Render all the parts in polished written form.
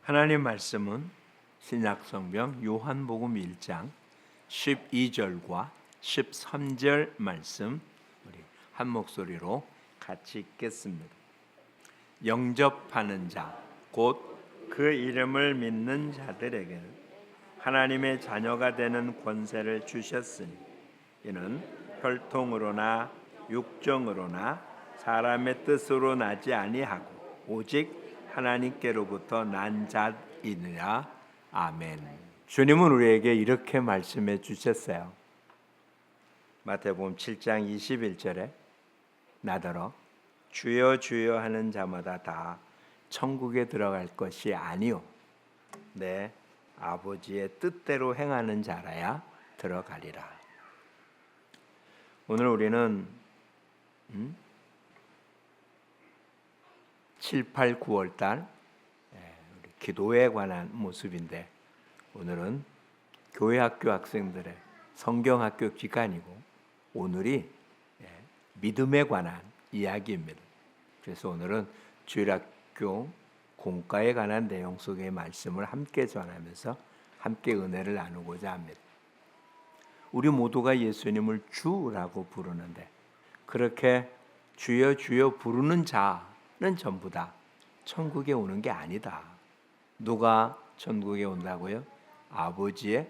하나님 말씀은 신약성경 요한복음 1장 12절과 13절 말씀 우리 한 목소리로 같이 읽겠습니다. 영접하는 자, 곧 그 이름을 믿는 자들에게 하나님의 자녀가 되는 권세를 주셨으니 이는 혈통으로나 육정으로나 사람의 뜻으로 나지 아니하고 오직 하나님께로부터 난 자이니라. 아멘. 주님은 우리에게 이렇게 말씀해 주셨어요. 마태복음 7장 21절에 나더러 주여 주여 하는 자마다 다 천국에 들어갈 것이 아니요 내 아버지의 뜻대로 행하는 자라야 들어가리라. 오늘 우리는 7, 8, 9월 달 기도에 관한 모습인데 오늘은 교회 학교 학생들의 성경학교 기간이고 오늘이 믿음에 관한 이야기입니다. 그래서 오늘은 주일학교 공과에 관한 내용 속의 말씀을 함께 전하면서 함께 은혜를 나누고자 합니다. 우리 모두가 예수님을 주라고 부르는데 그렇게 주여 주여 부르는 자는 전부 다 천국에 오는 게 아니다. 누가 천국에 온다고요? 아버지의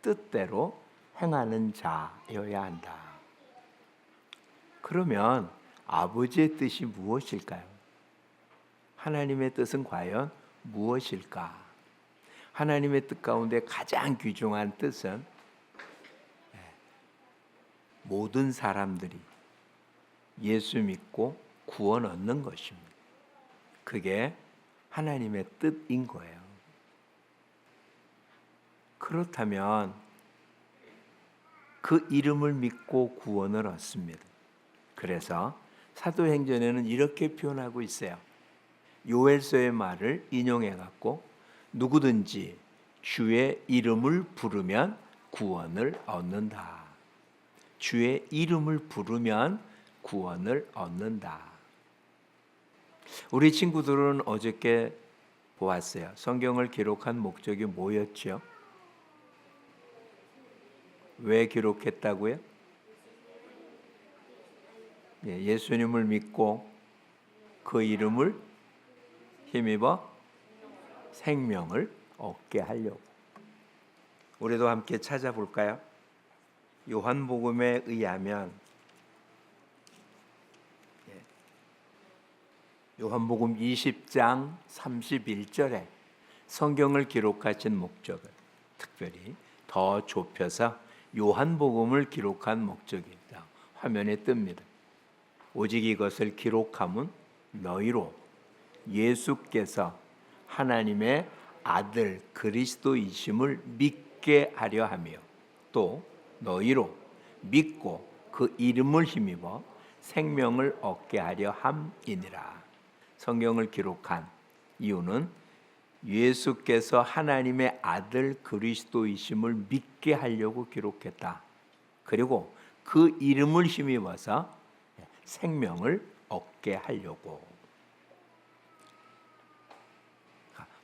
뜻대로 행하는 자여야 한다. 그러면 아버지의 뜻이 무엇일까요? 하나님의 뜻은 과연 무엇일까? 하나님의 뜻 가운데 가장 귀중한 뜻은 모든 사람들이 예수 믿고 구원 얻는 것입니다. 그게 하나님의 뜻인 거예요. 그렇다면 그 이름을 믿고 구원을 얻습니다. 그래서 사도행전에는 이렇게 표현하고 있어요. 요엘서의 말을 인용해 갖고 누구든지 주의 이름을 부르면 구원을 얻는다. 주의 이름을 부르면 구원을 얻는다. 우리 친구들은 어저께 보았어요. 성경을 기록한 목적이 뭐였죠? 왜 기록했다고요? 예수님을 믿고 그 이름을 힘입어 생명을 얻게 하려고. 우리도 함께 찾아볼까요? 요한복음에 의하면 요한복음 20장 31절에 성경을 기록하신 목적을 특별히 더 좁혀서 요한복음을 기록한 목적이 있다. 화면에 뜹니다. 오직 이것을 기록함은 너희로 예수께서 하나님의 아들 그리스도이심을 믿게 하려 하며 또 너희로 믿고 그 이름을 힘입어 생명을 얻게 하려 함이니라. 성경을 기록한 이유는 예수께서 하나님의 아들 그리스도이심을 믿게 하려고 기록했다. 그리고 그 이름을 힘입어서 생명을 얻게 하려고.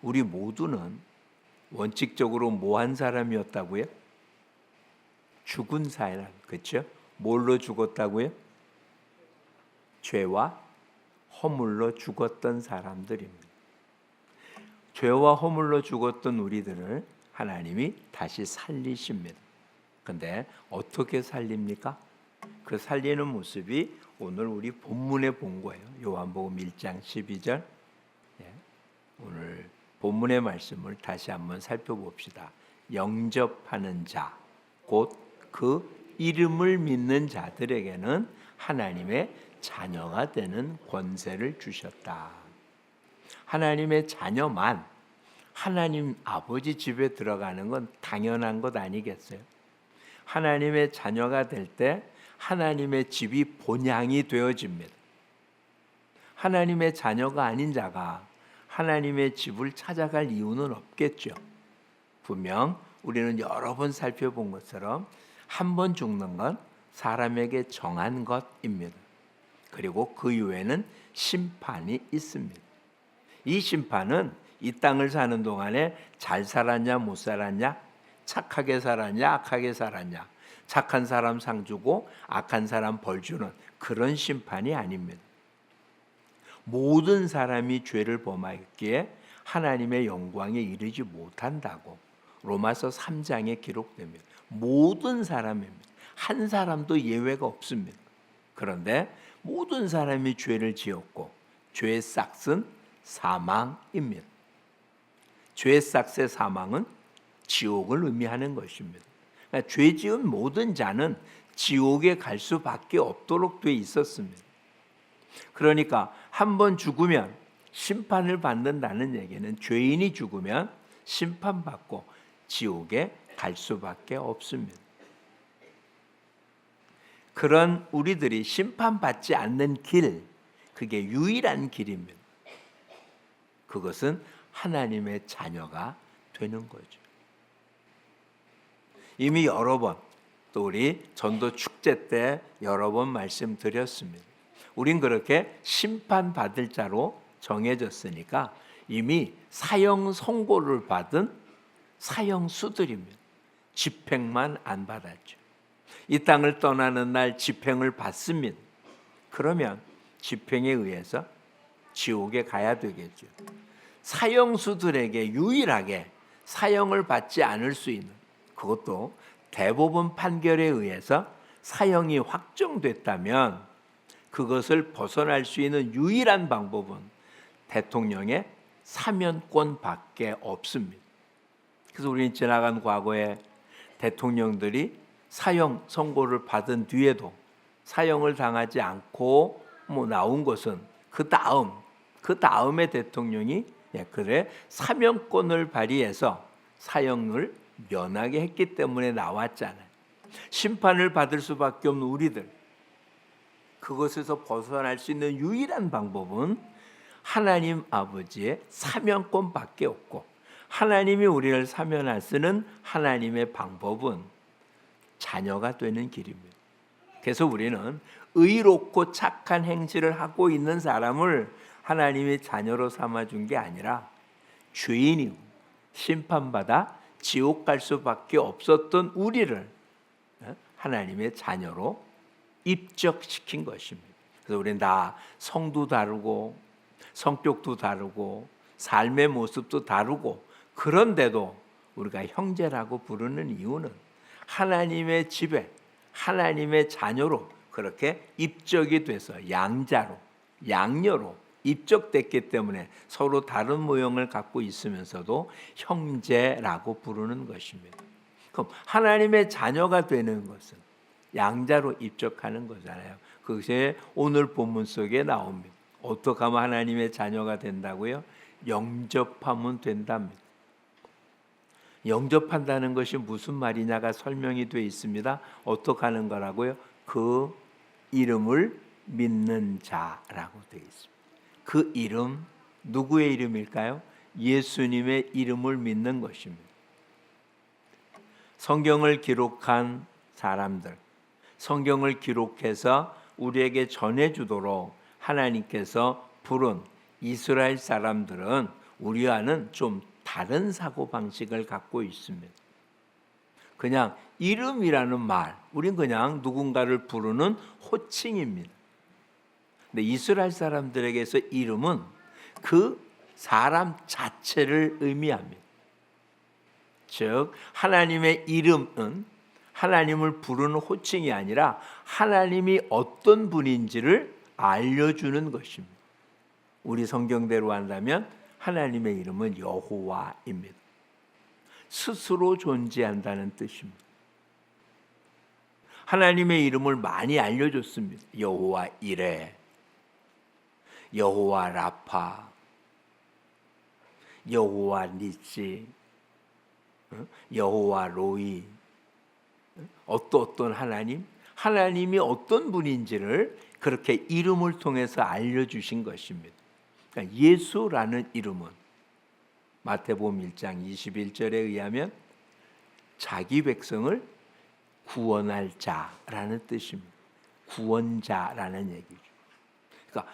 우리 모두는 원칙적으로 뭐한 사람이었다고요? 죽은 사람, 그렇죠? 뭘로 죽었다고요? 죄와 허물로 죽었던 사람들입니다. 죄와 허물로 죽었던 우리들을 하나님이 다시 살리십니다. 그런데 어떻게 살립니까? 그 살리는 모습이 오늘 우리 본문에 본 거예요. 요한복음 1장 12절. 오늘 본문의 말씀을 다시 한번 살펴봅시다. 영접하는 자, 곧 그 이름을 믿는 자들에게는 하나님의 자녀가 되는 권세를 주셨다. 하나님의 자녀만 하나님 아버지 집에 들어가는 건 당연한 것 아니겠어요? 하나님의 자녀가 될 때 하나님의 집이 본향이 되어집니다. 하나님의 자녀가 아닌 자가 하나님의 집을 찾아갈 이유는 없겠죠. 분명 우리는 여러 번 살펴본 것처럼 한 번 죽는 건 사람에게 정한 것입니다. 그리고 그 이후에는 심판이 있습니다. 이 심판은 이 땅을 사는 동안에 잘 살았냐 못 살았냐, 착하게 살았냐 악하게 살았냐, 착한 사람 상 주고 악한 사람 벌 주는 그런 심판이 아닙니다. 모든 사람이 죄를 범하였기에 하나님의 영광에 이르지 못한다고 로마서 3장에 기록됩니다. 모든 사람입니다. 한 사람도 예외가 없습니다. 그런데 모든 사람이 죄를 지었고 죄의 싹은 사망입니다. 죄의 싹의 사망은 지옥을 의미하는 것입니다. 그러니까 죄 지은 모든 자는 지옥에 갈 수밖에 없도록 돼 있었습니다. 그러니까 한 번 죽으면 심판을 받는다는 얘기는 죄인이 죽으면 심판받고 지옥에 갈 수밖에 없습니다. 그런 우리들이 심판받지 않는 길, 그게 유일한 길입니다. 그것은 하나님의 자녀가 되는 거죠. 이미 여러 번, 또 우리 전도 축제 때 여러 번 말씀드렸습니다. 우린 그렇게 심판받을 자로 정해졌으니까 이미 사형 선고를 받은 사형수들입니다. 집행만 안 받았죠. 이 땅을 떠나는 날 집행을 받습니다. 그러면 집행에 의해서 지옥에 가야 되겠죠. 사형수들에게 유일하게 사형을 받지 않을 수 있는, 그것도 대법원 판결에 의해서 사형이 확정됐다면 그것을 벗어날 수 있는 유일한 방법은 대통령의 사면권밖에 없습니다. 그래서 우리는 지나간 과거에 대통령들이 사형 선고를 받은 뒤에도 사형을 당하지 않고 나온 것은 그 다음에 대통령이 그래 사면권을 발휘해서 사형을 면하게 했기 때문에 나왔잖아요. 심판을 받을 수밖에 없는 우리들, 그것에서 벗어날 수 있는 유일한 방법은 하나님 아버지의 사면권밖에 없고, 하나님이 우리를 사면할 수는 하나님의 방법은 자녀가 되는 길입니다. 그래서 우리는 의롭고 착한 행실을 하고 있는 사람을 하나님의 자녀로 삼아준 게 아니라 죄인이고 심판받아 지옥 갈 수밖에 없었던 우리를 하나님의 자녀로 입적시킨 것입니다. 그래서 우리는 다 성도 다르고 성격도 다르고 삶의 모습도 다르고, 그런데도 우리가 형제라고 부르는 이유는 하나님의 집에 하나님의 자녀로 그렇게 입적이 돼서 양자로 양녀로 입적됐기 때문에 서로 다른 모형을 갖고 있으면서도 형제라고 부르는 것입니다. 그럼 하나님의 자녀가 되는 것은 양자로 입적하는 거잖아요. 그것이 오늘 본문 속에 나옵니다. 어떻게 하면 하나님의 자녀가 된다고요? 영접하면 된답니다. 영접한다는 것이 무슨 말이냐가 설명이 되어 있습니다. 어떻게 하는 거라고요? 그 이름을 믿는 자라고 되어 있습니다. 그 이름, 누구의 이름일까요? 예수님의 이름을 믿는 것입니다. 성경을 기록한 사람들, 성경을 기록해서 우리에게 전해주도록 하나님께서 부른 이스라엘 사람들은 우리와는 좀 다른 사고방식을 갖고 있습니다. 그냥 이름이라는 말, 우린 그냥 누군가를 부르는 호칭입니다. 근데 이스라엘 사람들에게서 이름은 그 사람 자체를 의미합니다. 즉 하나님의 이름은 하나님을 부르는 호칭이 아니라 하나님이 어떤 분인지를 알려주는 것입니다. 우리 성경대로 한다면 하나님의 이름은 여호와입니다. 스스로 존재한다는 뜻입니다. 하나님의 이름을 많이 알려줬습니다. 여호와 이레, 여호와 라파, 여호와 니시, 여호와 로이, 어떤 하나님, 하나님이 어떤 분인지를 그렇게 이름을 통해서 알려주신 것입니다. 그러니까 예수라는 이름은 마태복음 1장 21절에 의하면 자기 백성을 구원할 자라는 뜻입니다. 구원자라는 얘기죠. 그러니까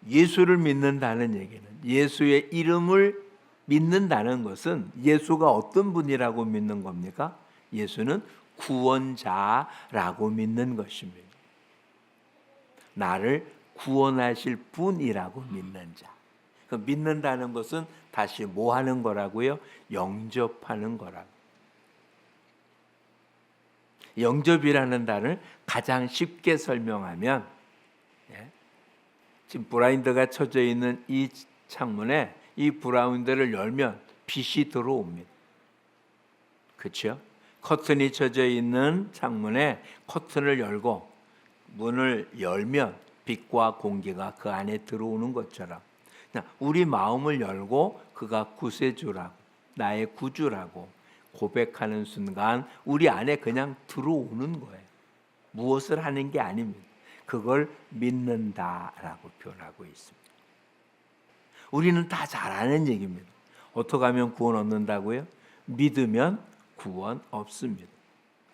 예수를 믿는다는 얘기는 예수의 이름을 믿는다는 것은 예수가 어떤 분이라고 믿는 겁니까? 예수는 구원자라고 믿는 것입니다. 나를 구원하실 분이라고 믿는 자. 믿는다는 것은 다시 뭐 하는 거라고요? 영접하는 거라고. 영접이라는 단어를 가장 쉽게 설명하면, 지금 블라인드가 쳐져 있는 이 창문에 이 블라인드를 열면 빛이 들어옵니다. 그렇죠? 커튼이 쳐져 있는 창문에 커튼을 열고 문을 열면 빛과 공기가 그 안에 들어오는 것처럼 우리 마음을 열고 그가 구세주라고, 나의 구주라고 고백하는 순간 우리 안에 그냥 들어오는 거예요. 무엇을 하는 게 아닙니다. 그걸 믿는다라고 표현하고 있습니다. 우리는 다 잘 아는 얘기입니다. 어떻게 하면 구원 얻는다고요? 믿으면 구원 없습니다.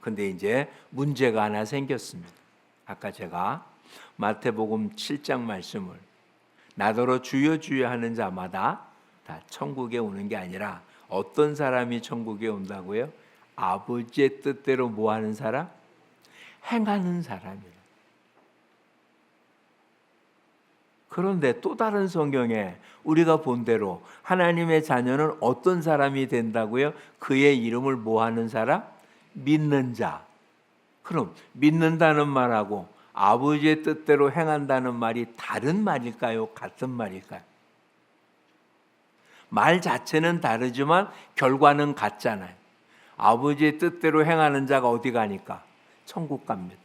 근데 이제 문제가 하나 생겼습니다. 아까 제가 마태복음 7장 말씀을 나더러 주여 주여 하는 자마다 다 천국에 오는 게 아니라 어떤 사람이 천국에 온다고요? 아버지의 뜻대로 뭐 하는 사람? 행하는 사람이에요. 그런데 또 다른 성경에 우리가 본 대로 하나님의 자녀는 어떤 사람이 된다고요? 그의 이름을 뭐 하는 사람? 믿는 자. 그럼 믿는다는 말하고 아버지의 뜻대로 행한다는 말이 다른 말일까요? 같은 말일까요? 말 자체는 다르지만 결과는 같잖아요. 아버지의 뜻대로 행하는 자가 어디 가니까? 천국 갑니다.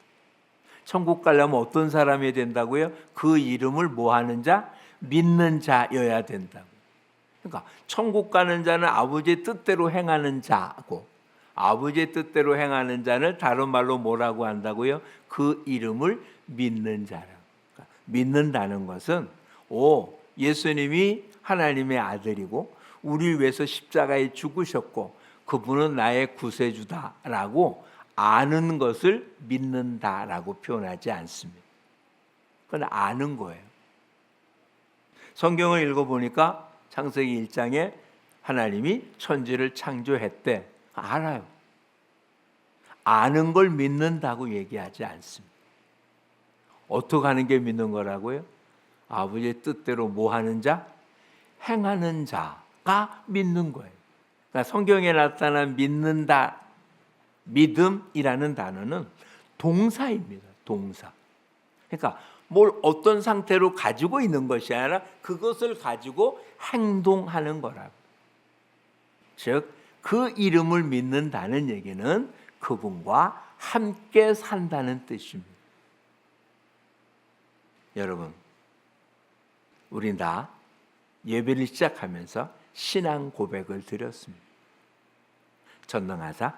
천국 가려면 어떤 사람이 된다고요? 그 이름을 뭐 하는 자? 믿는 자여야 된다고. 그러니까 천국 가는 자는 아버지의 뜻대로 행하는 자고, 아버지의 뜻대로 행하는 자는 다른 말로 뭐라고 한다고요? 그 이름을 믿는 자라고. 그러니까 믿는다는 것은 예수님이 하나님의 아들이고 우리를 위해서 십자가에 죽으셨고 그분은 나의 구세주다라고 아는 것을 믿는다라고 표현하지 않습니다. 그건 아는 거예요. 성경을 읽어보니까 창세기 1장에 하나님이 천지를 창조했대. 알아요. 아는 걸 믿는다고 얘기하지 않습니다. 어떻게 하는 게 믿는 거라고요? 아버지의 뜻대로 뭐 하는 자? 행하는 자가 믿는 거예요. 그러니까 성경에 나타난 믿는다, 믿음이라는 단어는 동사입니다. 동사. 그러니까 뭘 어떤 상태로 가지고 있는 것이 아니라 그것을 가지고 행동하는 거라고. 즉, 그 이름을 믿는다는 얘기는 그분과 함께 산다는 뜻입니다. 여러분, 우린 다 예배를 시작하면서 신앙 고백을 드렸습니다. 전능하사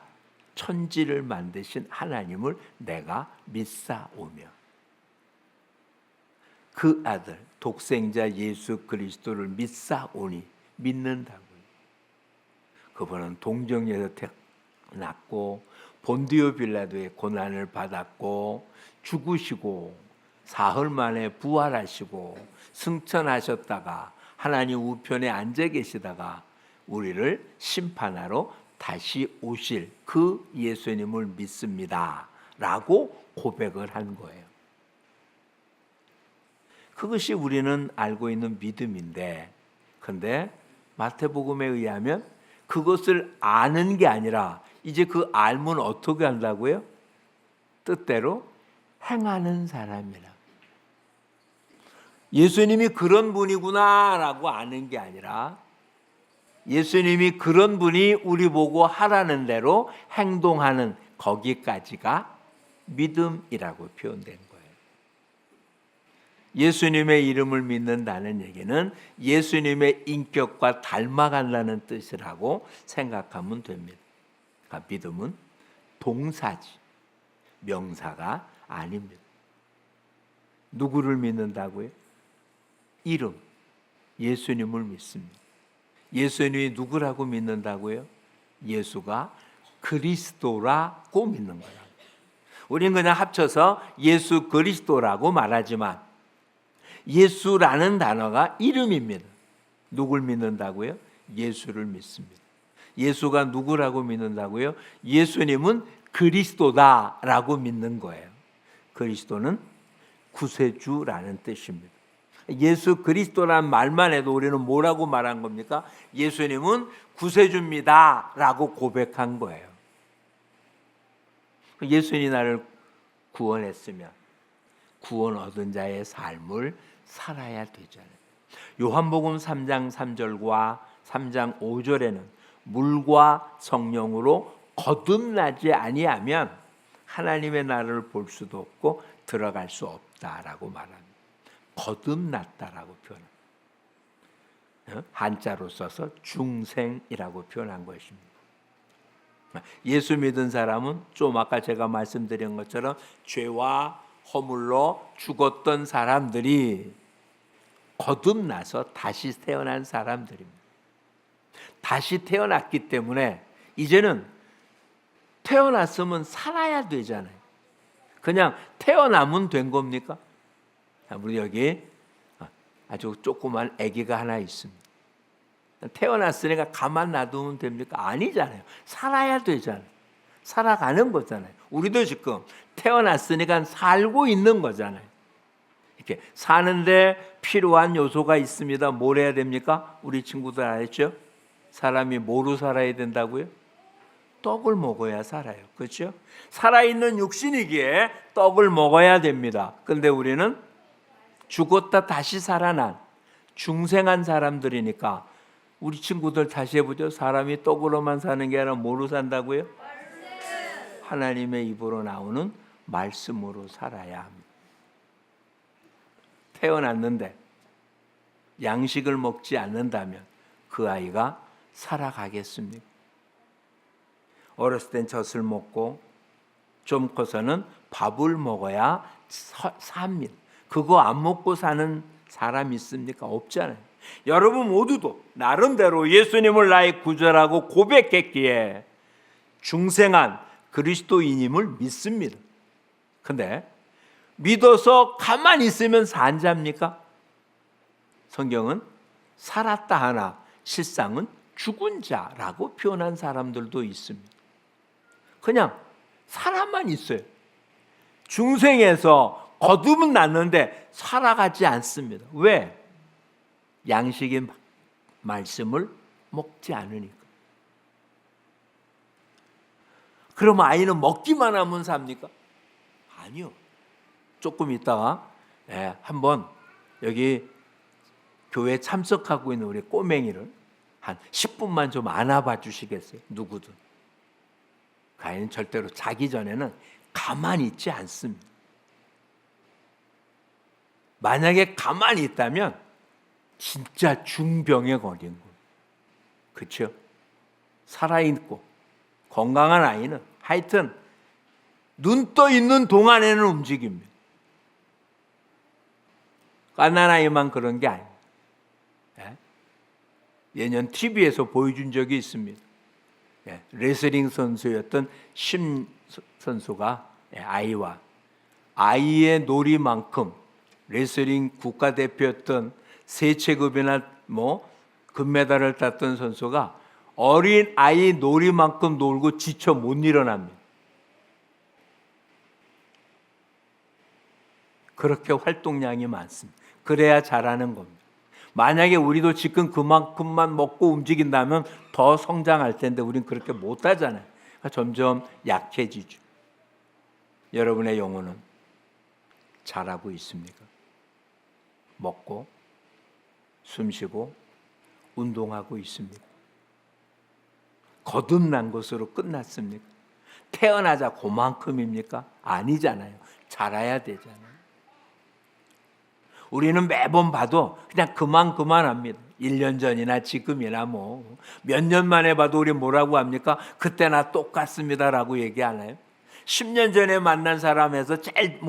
천지를 만드신 하나님을 내가 믿사오며 그 아들 독생자 예수 그리스도를 믿사오니 믿는다고요. 그분은 동정녀에서 태어났고 본디오 빌라도의 고난을 받았고 죽으시고 사흘 만에 부활하시고 승천하셨다가 하나님 우편에 앉아 계시다가 우리를 심판하러 다시 오실 그 예수님을 믿습니다 라고 고백을 한 거예요. 그것이 우리는 알고 있는 믿음인데, 근데 마태복음에 의하면 그것을 아는 게 아니라 이제 그 알면 어떻게 한다고요? 뜻대로 행하는 사람이라. 예수님이 그런 분이구나라고 아는 게 아니라 예수님이 그런 분이 우리 보고 하라는 대로 행동하는 거기까지가 믿음이라고 표현된 거예요. 예수님의 이름을 믿는다는 얘기는 예수님의 인격과 닮아간다는 뜻이라고 생각하면 됩니다. 그러니까 믿음은 동사지 명사가 아닙니다. 누구를 믿는다고요? 이름, 예수님을 믿습니다. 예수님이 누구라고 믿는다고요? 예수가 그리스도라고 믿는 거예요. 우리는 그냥 합쳐서 예수 그리스도라고 말하지만 예수라는 단어가 이름입니다. 누굴 믿는다고요? 예수를 믿습니다. 예수가 누구라고 믿는다고요? 예수님은 그리스도다라고 믿는 거예요. 그리스도는 구세주라는 뜻입니다. 예수 그리스도라는 말만 해도 우리는 뭐라고 말한 겁니까? 예수님은 구세주입니다라고 고백한 거예요. 예수님이 나를 구원했으면 구원 얻은 자의 삶을 살아야 되잖아요. 요한복음 3장 3절과 3장 5절에는 물과 성령으로 거듭나지 아니하면 하나님의 나라를 볼 수도 없고 들어갈 수 없다라고 말합니다. 거듭났다라고 표현합니다. 한자로 써서 중생이라고 표현한 것입니다. 예수 믿은 사람은 좀 아까 제가 말씀드린 것처럼 죄와 허물로 죽었던 사람들이 거듭나서 다시 태어난 사람들입니다. 다시 태어났기 때문에 이제는 태어났으면 살아야 되잖아요. 그냥 태어나면 된 겁니까? 우리 여기 아주 조그만 아기가 하나 있습니다. 태어났으니까 가만 놔두면 됩니까? 아니잖아요. 살아야 되잖아요. 살아가는 거잖아요. 우리도 지금 태어났으니까 살고 있는 거잖아요. 이렇게 사는데 필요한 요소가 있습니다. 뭘 해야 됩니까? 우리 친구들 알았죠? 사람이 뭐로 살아야 된다고요? 떡을 먹어야 살아요. 그렇죠? 살아있는 육신이기에 떡을 먹어야 됩니다. 근데 우리는 죽었다 다시 살아난 중생한 사람들이니까 우리 친구들 다시 해보죠. 사람이 떡으로만 사는 게 아니라 뭐로 산다고요? 하나님의 입으로 나오는 말씀으로 살아야 합니다. 태어났는데 양식을 먹지 않는다면 그 아이가 살아가겠습니까? 어렸을 땐 젖을 먹고 좀 커서는 밥을 먹어야 삽니다. 그거 안 먹고 사는 사람 있습니까? 없잖아요. 여러분 모두도 나름대로 예수님을 나의 구주라고 고백했기에 중생한 그리스도인임을 믿습니다. 근데 믿어서 가만히 있으면 산자입니까? 성경은 살았다 하나 실상은 죽은 자라고 표현한 사람들도 있습니다. 그냥 사람만 있어요. 중생에서 거듭은 났는데 살아가지 않습니다. 왜? 양식의 말씀을 먹지 않으니까. 그럼 아이는 먹기만 하면 삽니까? 아니요. 조금 있다가 한번 여기 교회에 참석하고 있는 우리 꼬맹이를 한 10분만 좀 안아봐 주시겠어요? 누구든. 그 아이는 절대로 자기 전에는 가만히 있지 않습니다. 만약에 가만히 있다면 진짜 중병에 걸린 거예요. 그렇죠? 살아있고 건강한 아이는 하여튼 눈 떠 있는 동안에는 움직입니다. 깐난 아이만 그런 게 아닙니다. 예년 TV에서 보여준 적이 있습니다. 레슬링 선수였던 심 선수가 아이의 놀이만큼 레슬링 국가대표였던 세 체급이나 금메달을 땄던 선수가 어린 아이 놀이만큼 놀고 지쳐 못 일어납니다. 그렇게 활동량이 많습니다. 그래야 잘하는 겁니다. 만약에 우리도 지금 그만큼만 먹고 움직인다면 더 성장할 텐데 우린 그렇게 못하잖아요. 그러니까 점점 약해지죠. 여러분의 영혼은 잘하고 있습니까? 먹고 숨쉬고 운동하고 있습니까? 거듭난 것으로 끝났습니까? 태어나자 그만큼입니까? 아니잖아요. 자라야 되잖아요. 우리는 매번 봐도 그냥 그만합니다. 1년 전이나 지금이나 몇 년 만에 봐도 우리 뭐라고 합니까? 그때나 똑같습니다라고 얘기하나요? 10년 전에 만난 사람에서 제일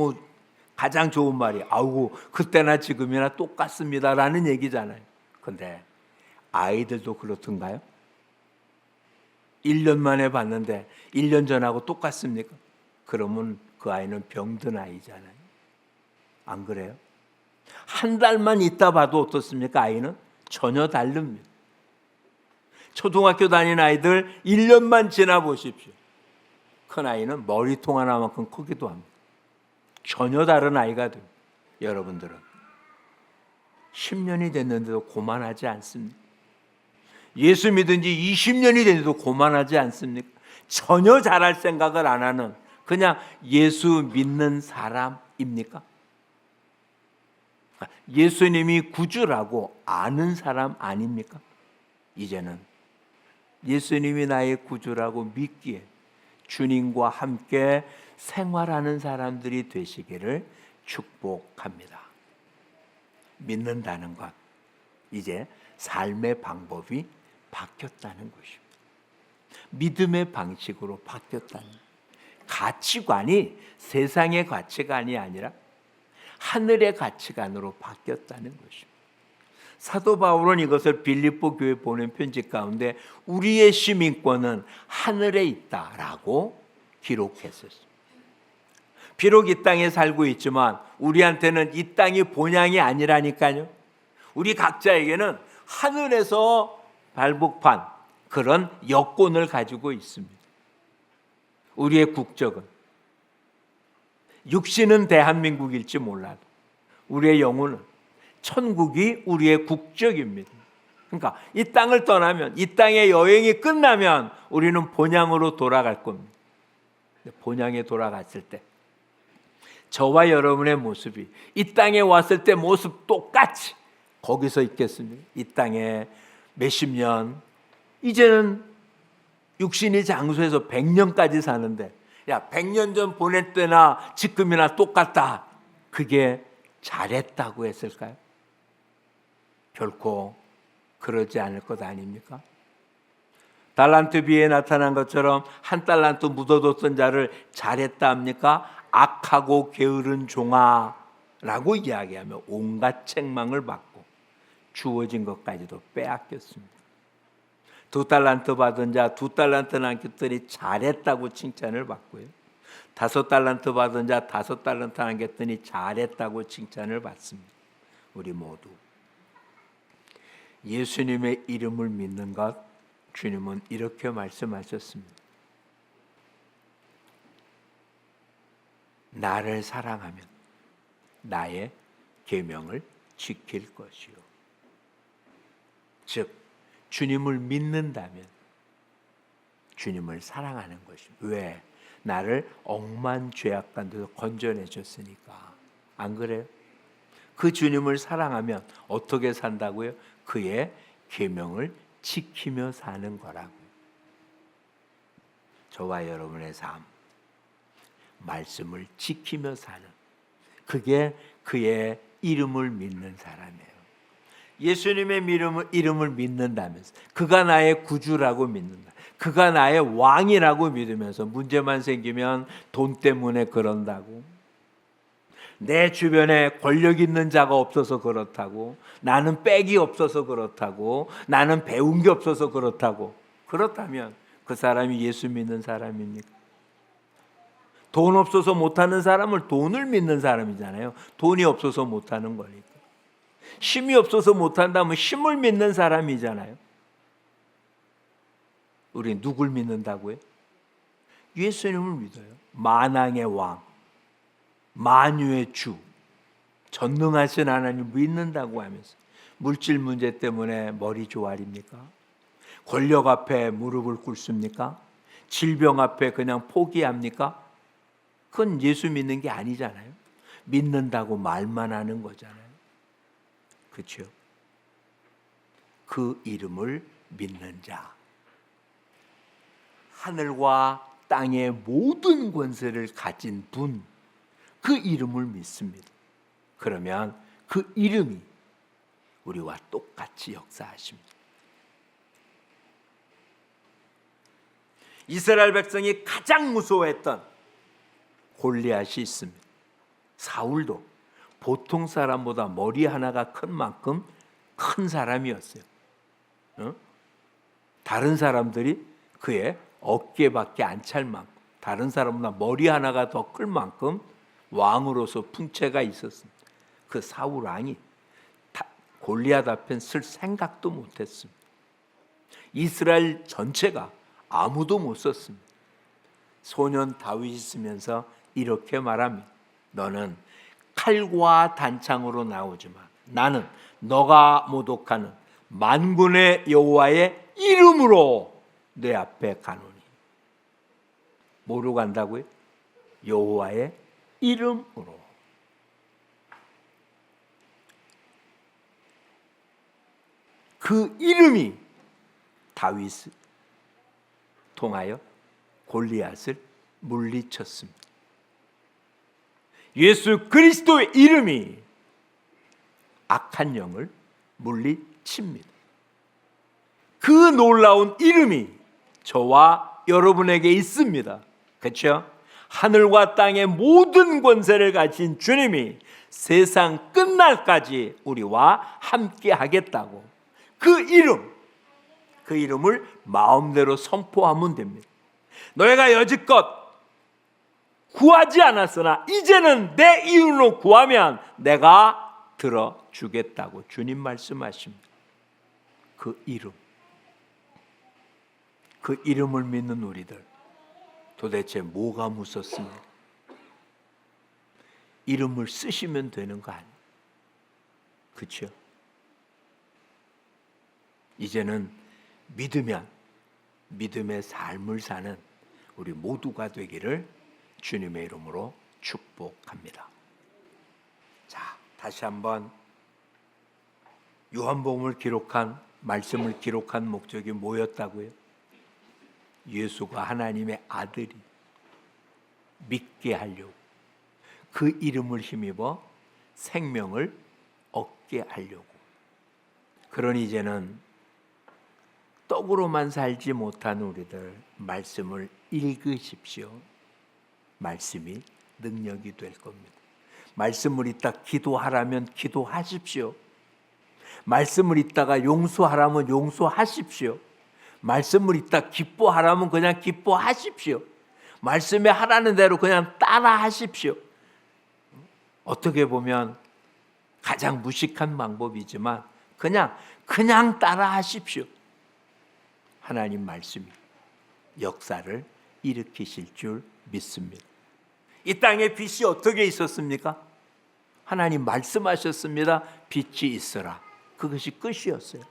가장 좋은 말이 아우 그때나 지금이나 똑같습니다라는 얘기잖아요. 근데 아이들도 그렇던가요? 1년 만에 봤는데 1년 전하고 똑같습니까? 그러면 그 아이는 병든 아이잖아요. 안 그래요? 한 달만 있다 봐도 어떻습니까? 아이는 전혀 다릅니다. 초등학교 다니는 아이들 1년만 지나 보십시오. 큰 아이는 머리통 하나만큼 크기도 합니다. 전혀 다른 아이가 돼요. 여러분들은 10년이 됐는데도 고만하지 않습니까? 예수 믿은 지 20년이 됐는데도 고만하지 않습니까? 전혀 잘할 생각을 안 하는 그냥 예수 믿는 사람입니까? 예수님이 구주라고 아는 사람 아닙니까? 이제는 예수님이 나의 구주라고 믿기에 주님과 함께 생활하는 사람들이 되시기를 축복합니다. 믿는다는 것, 이제 삶의 방법이 바뀌었다는 것입니다. 믿음의 방식으로 바뀌었다는 것. 가치관이 세상의 가치관이 아니라 하늘의 가치관으로 바뀌었다는 것입니다. 사도 바울은 이것을 빌립보 교회에 보낸 편지 가운데 우리의 시민권은 하늘에 있다라고 기록했었습니다. 비록 이 땅에 살고 있지만 우리한테는 이 땅이 본향이 아니라니까요. 우리 각자에게는 하늘에서 발복한 그런 여권을 가지고 있습니다. 우리의 국적은 육신은 대한민국일지 몰라도 우리의 영혼은 천국이 우리의 국적입니다. 그러니까 이 땅을 떠나면, 이 땅의 여행이 끝나면 우리는 본향으로 돌아갈 겁니다. 본향에 돌아갔을 때 저와 여러분의 모습이 이 땅에 왔을 때 모습 똑같이 거기서 있겠습니까? 이 땅에 몇십 년, 이제는 육신이 장수해서 100년까지 사는데 야 100년 전 보낼 때나 지금이나 똑같다. 그게 잘했다고 했을까요? 결코 그러지 않을 것 아닙니까? 달란트 비에 나타난 것처럼 한 달란트 묻어뒀던 자를 잘했다 합니까? 악하고 게으른 종아라고 이야기하며 온갖 책망을 받고 주어진 것까지도 빼앗겼습니다. 2달란트 받은 자 2달란트 남겼더니 잘했다고 칭찬을 받고요. 5달란트 받은 자 5달란트 남겼더니 잘했다고 칭찬을 받습니다. 우리 모두 예수님의 이름을 믿는 것, 주님은 이렇게 말씀하셨습니다. 나를 사랑하면 나의 계명을 지킬 것이요. 즉 주님을 믿는다면 주님을 사랑하는 것입니다. 왜? 나를 억만 죄악 가운데서 건져내 줬으니까. 안 그래요? 그 주님을 사랑하면 어떻게 산다고요? 그의 계명을 지키며 사는 거라고요. 저와 여러분의 삶, 말씀을 지키며 사는, 그게 그의 이름을 믿는 사람이에요. 예수님의 이름을 믿는다면서, 그가 나의 구주라고 믿는다, 그가 나의 왕이라고 믿으면서 문제만 생기면 돈 때문에 그런다고, 내 주변에 권력 있는 자가 없어서 그렇다고, 나는 백이 없어서 그렇다고, 나는 배운 게 없어서 그렇다고, 그렇다면 그 사람이 예수 믿는 사람입니까? 돈 없어서 못하는 사람을 돈을 믿는 사람이잖아요. 돈이 없어서 못하는 거니까. 힘이 없어서 못한다면 힘을 믿는 사람이잖아요. 우리 누굴 믿는다고요? 예수님을 믿어요. 만왕의 왕, 만유의 주, 전능하신 하나님 믿는다고 하면서 물질 문제 때문에 머리 조아립니까? 권력 앞에 무릎을 꿇습니까? 질병 앞에 그냥 포기합니까? 그건 예수 믿는 게 아니잖아요. 믿는다고 말만 하는 거잖아요. 그렇죠? 그 이름을 믿는 자, 하늘과 땅의 모든 권세를 가진 분, 그 이름을 믿습니다. 그러면 그 이름이 우리와 똑같이 역사하십니다. 이스라엘 백성이 가장 무서워했던 골리앗이 있습니다. 사울도 보통 사람보다 머리 하나가 큰 만큼 큰 사람이었어요. 다른 사람들이 그의 어깨밖에 안 찰 만큼, 다른 사람보다 머리 하나가 더 클 만큼 왕으로서 풍채가 있었습니다. 그 사울 왕이 골리앗 앞엔 쓸 생각도 못했습니다. 이스라엘 전체가 아무도 못 썼습니다. 소년 다윗이 쓰면서 이렇게 말합니다. 너는 칼과 단창으로 나오지만 나는 너가 모독하는 만군의 여호와의 이름으로 내 앞에 가노니. 뭐로 간다고요? 여호와의 이름으로. 그 이름이 다윗을 통하여 골리앗을 물리쳤습니다. 예수 그리스도의 이름이 악한 영을 물리칩니다. 그 놀라운 이름이 저와 여러분에게 있습니다. 그렇죠? 하늘과 땅의 모든 권세를 가진 주님이 세상 끝날까지 우리와 함께 하겠다고 그 이름을 마음대로 선포하면 됩니다. 너희가 여지껏 구하지 않았으나 이제는 내 이름으로 구하면 내가 들어주겠다고 주님 말씀하십니다. 그 이름을 믿는 우리들 도대체 뭐가 무섭습니까? 이름을 쓰시면 되는 거 아니에요? 그렇죠? 이제는 믿으면 믿음의 삶을 사는 우리 모두가 되기를 주님의 이름으로 축복합니다. 자, 다시 한번 요한복음을 기록한 말씀을 기록한 목적이 뭐였다고요? 예수가 하나님의 아들이 믿게 하려고 그 이름을 힘입어 생명을 얻게 하려고. 그러니 이제는 떡으로만 살지 못한 우리들 말씀을 읽으십시오. 말씀이 능력이 될 겁니다. 말씀을 읽다 기도하라면 기도하십시오. 말씀을 읽다가 용서하라면 용서하십시오. 말씀을 읽다 기뻐하라면 그냥 기뻐하십시오. 말씀에 하라는 대로 그냥 따라하십시오. 어떻게 보면 가장 무식한 방법이지만 그냥 따라하십시오. 하나님 말씀이 역사를 일으키실 줄 믿습니다. 이 땅에 빛이 어떻게 있었습니까? 하나님 말씀하셨습니다. 빛이 있어라. 그것이 끝이었어요.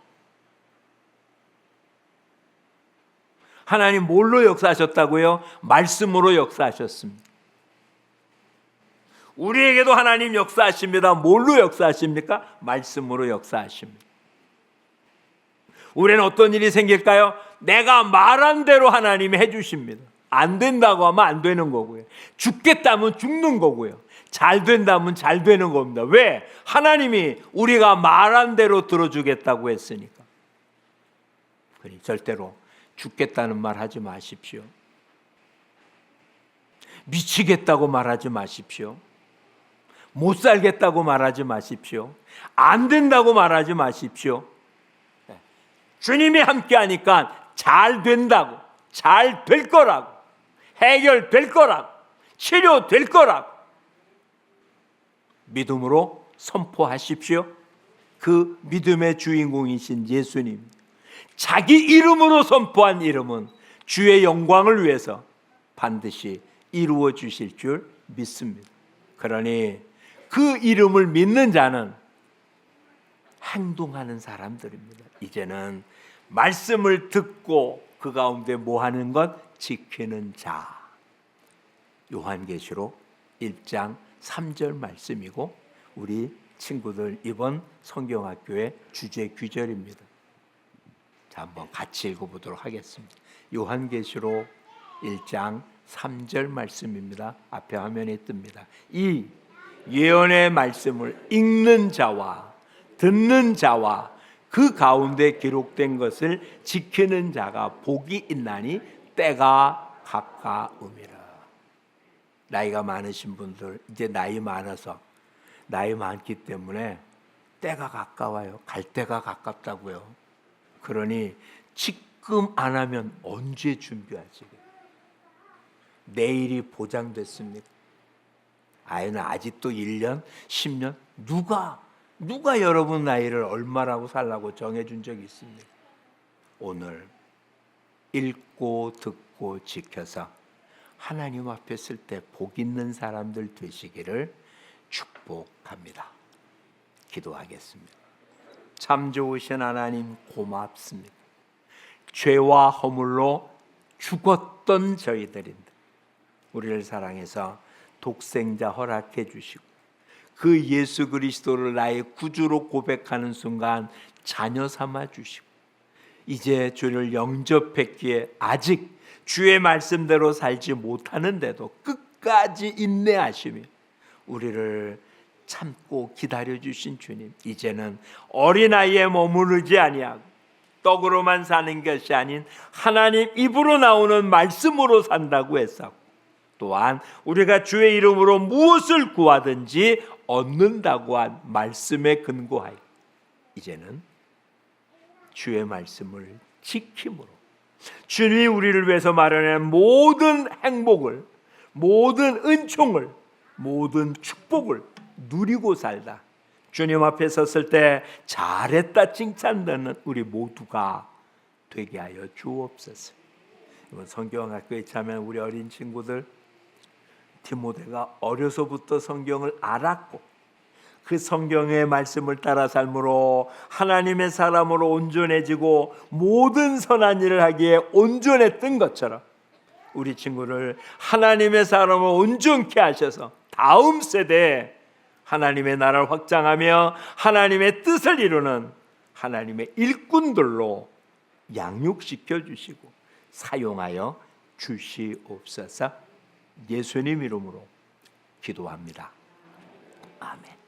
하나님 뭘로 역사하셨다고요? 말씀으로 역사하셨습니다. 우리에게도 하나님 역사하십니다. 뭘로 역사하십니까? 말씀으로 역사하십니다. 우리는 어떤 일이 생길까요? 내가 말한 대로 하나님이 해주십니다. 안 된다고 하면 안 되는 거고요. 죽겠다면 죽는 거고요. 잘 된다면 잘 되는 겁니다. 왜? 하나님이 우리가 말한 대로 들어주겠다고 했으니까. 그러니 절대로 죽겠다는 말 하지 마십시오. 미치겠다고 말하지 마십시오. 못 살겠다고 말하지 마십시오. 안 된다고 말하지 마십시오. 주님이 함께하니까 잘 된다고, 잘 될 거라고, 해결될 거라고, 치료될 거라고 믿음으로 선포하십시오. 그 믿음의 주인공이신 예수님, 자기 이름으로 선포한 이름은 주의 영광을 위해서 반드시 이루어 주실 줄 믿습니다. 그러니 그 이름을 믿는 자는 행동하는 사람들입니다. 이제는 말씀을 듣고 그 가운데 뭐 하는 것? 지키는 자. 요한계시록 1장 3절 말씀이고 우리 친구들 이번 성경학교의 주제 규절입니다. 자, 한번 같이 읽어보도록 하겠습니다. 요한계시록 1장 3절 말씀입니다. 앞에 화면에 뜹니다. 이 예언의 말씀을 읽는 자와 듣는 자와 그 가운데 기록된 것을 지키는 자가 복이 있나니 때가 가까움이라. 나이가 많으신 분들, 이제 나이 많기 때문에 때가 가까워요. 갈 때가 가깝다고요. 그러니 지금 안 하면 언제 준비하지? 내일이 보장됐습니까? 아이는 아직도 1년, 10년? 누가 여러분 나이를 얼마라고 살라고 정해준 적이 있습니까? 오늘 읽고 듣고 지켜서 하나님 앞에 설 때 복 있는 사람들 되시기를 축복합니다. 기도하겠습니다. 참 좋으신 하나님 고맙습니다. 죄와 허물로 죽었던 저희들인데 우리를 사랑해서 독생자 허락해 주시고 그 예수 그리스도를 나의 구주로 고백하는 순간 자녀 삼아 주시고 이제 주를 영접했기에 아직 주의 말씀대로 살지 못하는데도 끝까지 인내하시며 우리를 참고 기다려주신 주님, 이제는 어린아이에 머무르지 아니하고 떡으로만 사는 것이 아닌 하나님 입으로 나오는 말씀으로 산다고 했사고, 또한 우리가 주의 이름으로 무엇을 구하든지 얻는다고 한 말씀에 근거하여 이제는 주의 말씀을 지킴으로 주님이 우리를 위해서 마련한 모든 행복을, 모든 은총을, 모든 축복을 누리고 살다 주님 앞에 섰을 때 잘했다 칭찬받는 우리 모두가 되게 하여 주옵소서. 이번 성경학교에 참여한 우리 어린 친구들, 디모데가 어려서부터 성경을 알았고 그 성경의 말씀을 따라 삶으로 하나님의 사람으로 온전해지고 모든 선한 일을 하기에 온전했던 것처럼 우리 친구를 하나님의 사람으로 온전케 하셔서 다음 세대에 하나님의 나라를 확장하며 하나님의 뜻을 이루는 하나님의 일꾼들로 양육시켜 주시고 사용하여 주시옵소서. 예수님 이름으로 기도합니다. 아멘.